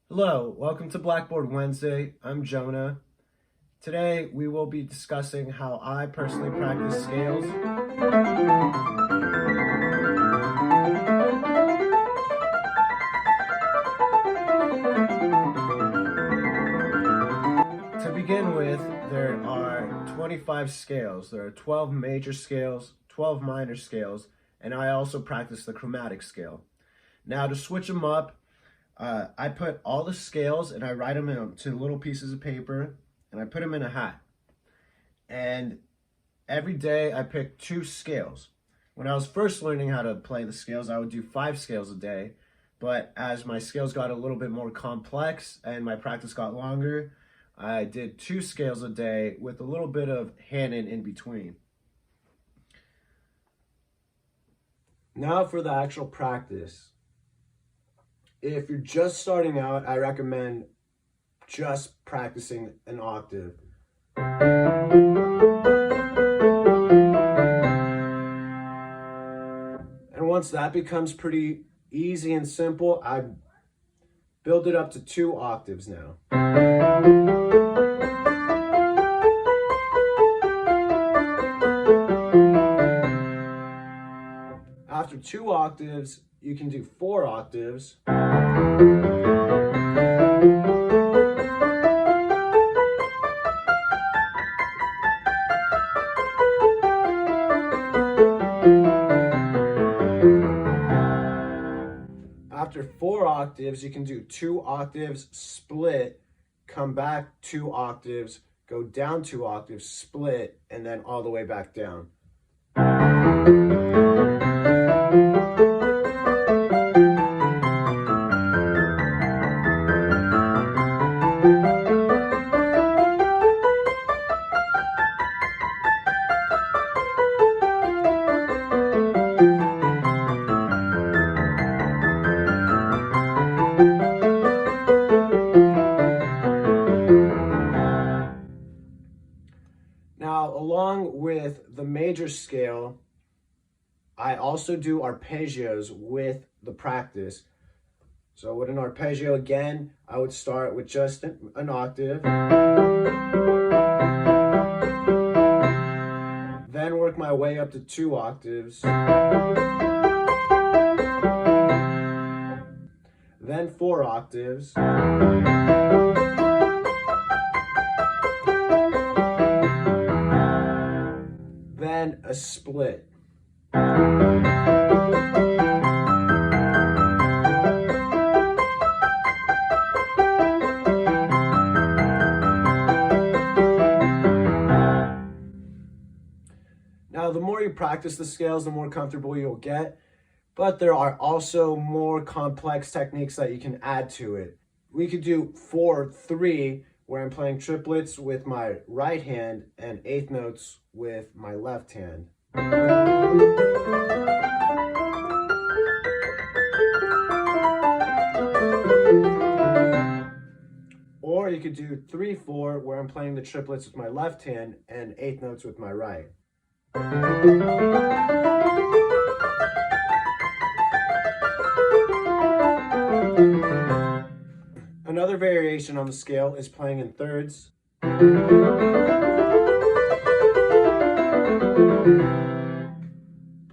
Hello, welcome to Blackboard Wednesday. I'm Jonah. Today we will be discussing how I personally practice scales. To begin with, there are 25 scales. There are 12 major scales, 12 minor scales, and I also practice the chromatic scale. Now to switch them up, I put all the scales and I write them into little pieces of paper and I put them in a hat. And every day I pick 2 scales. When I was first learning how to play the scales, I would do 5 scales a day. But as my scales got a little bit more complex and my practice got longer, I did 2 scales a day with a little bit of handing in between. Now for the actual practice. If you're just starting out, I recommend just practicing an octave. And once that becomes pretty easy and simple, I build it up to 2 octaves now. After 2 octaves, you can do 4 octaves. After 4 octaves, you can do 2 octaves, split, come back 2 octaves, go down 2 octaves, split, and then all the way back down. Now, along with the major scale, I also do arpeggios with the practice. So with an arpeggio, again, I would start with just an octave, then work my way up to 2 octaves, then 4 octaves, then a split. Now, the more you practice the scales, the more comfortable you'll get, but there are also more complex techniques that you can add to it. We could do 4-3, where I'm playing triplets with my right hand and eighth notes with my left hand. Or you could do 3-4, where I'm playing the triplets with my left hand and eighth notes with my right. Another variation on the scale is playing in thirds.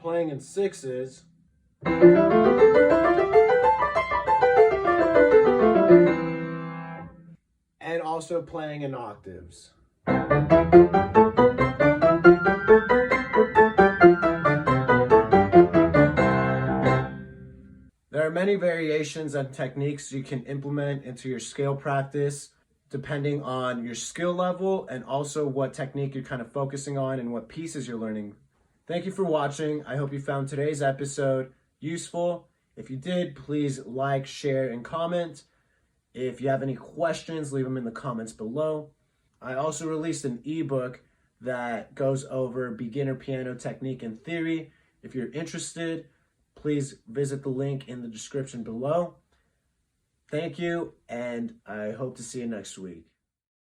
Playing in sixes. And also playing in octaves. There are many variations and techniques you can implement into your scale practice depending on your skill level and also what technique you're kind of focusing on and what pieces you're learning. Thank you for watching. I hope you found today's episode useful. If you did, please like, share, and comment. If you have any questions, leave them in the comments below. I also released an ebook that goes over beginner piano technique and theory. If you're interested, please visit the link in the description below. Thank you, and I hope to see you next week.